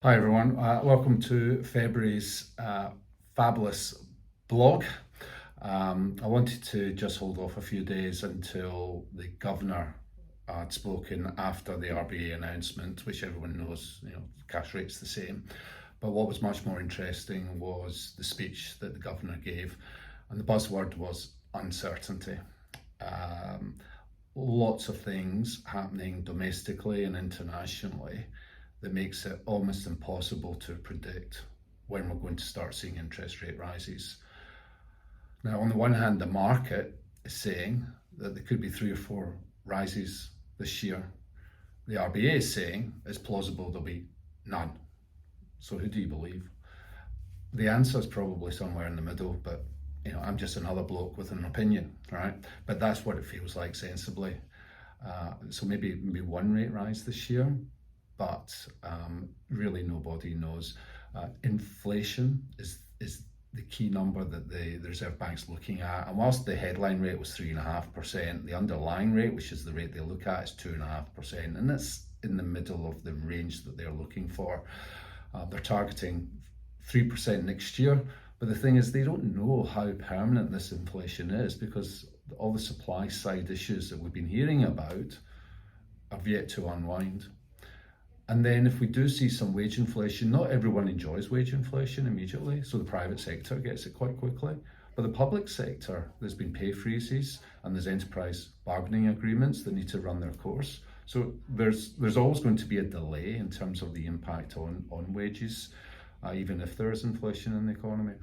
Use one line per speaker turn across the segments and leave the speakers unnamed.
Hi everyone, welcome to February's fabulous blog. I wanted to just hold off a few days until the governor had spoken after the RBA announcement, which everyone knows, cash rate's the same. But what was much more interesting was the speech that the governor gave, and the buzzword was uncertainty. Lots of things happening domestically and internationally that makes it almost impossible to predict when we're going to start seeing interest rate rises. Now, on the one hand, the market is saying that there could be 3 or 4 rises this year. The RBA is saying it's plausible there'll be none. So who do you believe? The answer is probably somewhere in the middle, but I'm just another bloke with an opinion, right? But that's what it feels like sensibly. So maybe 1 rate rise this year, but really nobody knows. Inflation is the key number that the Reserve Bank's looking at, and whilst the headline rate was 3.5%, the underlying rate, which is the rate they look at, is 2.5%, and that's in the middle of the range that they're looking for. They're targeting 3% next year, but the thing is they don't know how permanent this inflation is, because all the supply side issues that we've been hearing about have yet to unwind. And then if we do see some wage inflation, not everyone enjoys wage inflation immediately, so the private sector gets it quite quickly. But the public sector, there's been pay freezes and there's enterprise bargaining agreements that need to run their course. So there's always going to be a delay in terms of the impact on wages, even if there is inflation in the economy.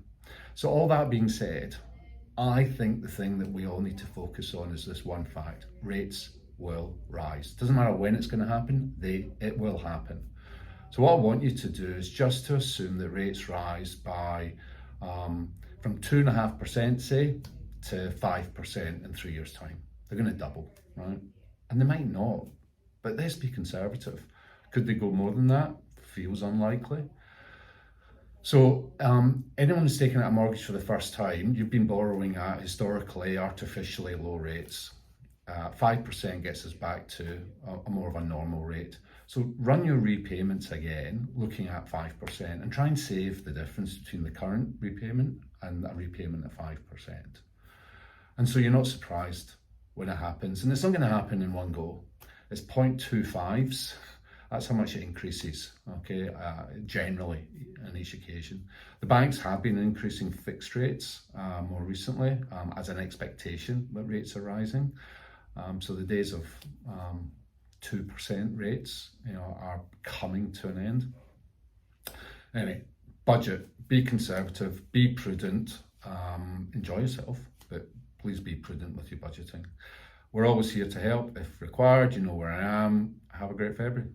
So all that being said, I think the thing that we all need to focus on is this one fact: rates will rise. Doesn't matter when it's going to happen, it will happen. So what I want you to do is just to assume that rates rise by from 2.5%, say, to 5% in 3 years' time. They're going to double, right? And they might not, but let's be conservative. Could they go more than that? Feels unlikely. So anyone who's taking out a mortgage for the first time, you've been borrowing at historically artificially low rates. 5% gets us back to a more of a normal rate. So run your repayments again, looking at 5%, and try and save the difference between the current repayment and a repayment at 5%. And so you're not surprised when it happens, and it's not going to happen in one go. It's 0.25s. That's how much it increases, okay, generally on each occasion. The banks have been increasing fixed rates more recently as an expectation that rates are rising. So the days of 2% rates, are coming to an end. Anyway, budget, be conservative, be prudent, enjoy yourself, but please be prudent with your budgeting. We're always here to help if required. You know where I am. Have a great February.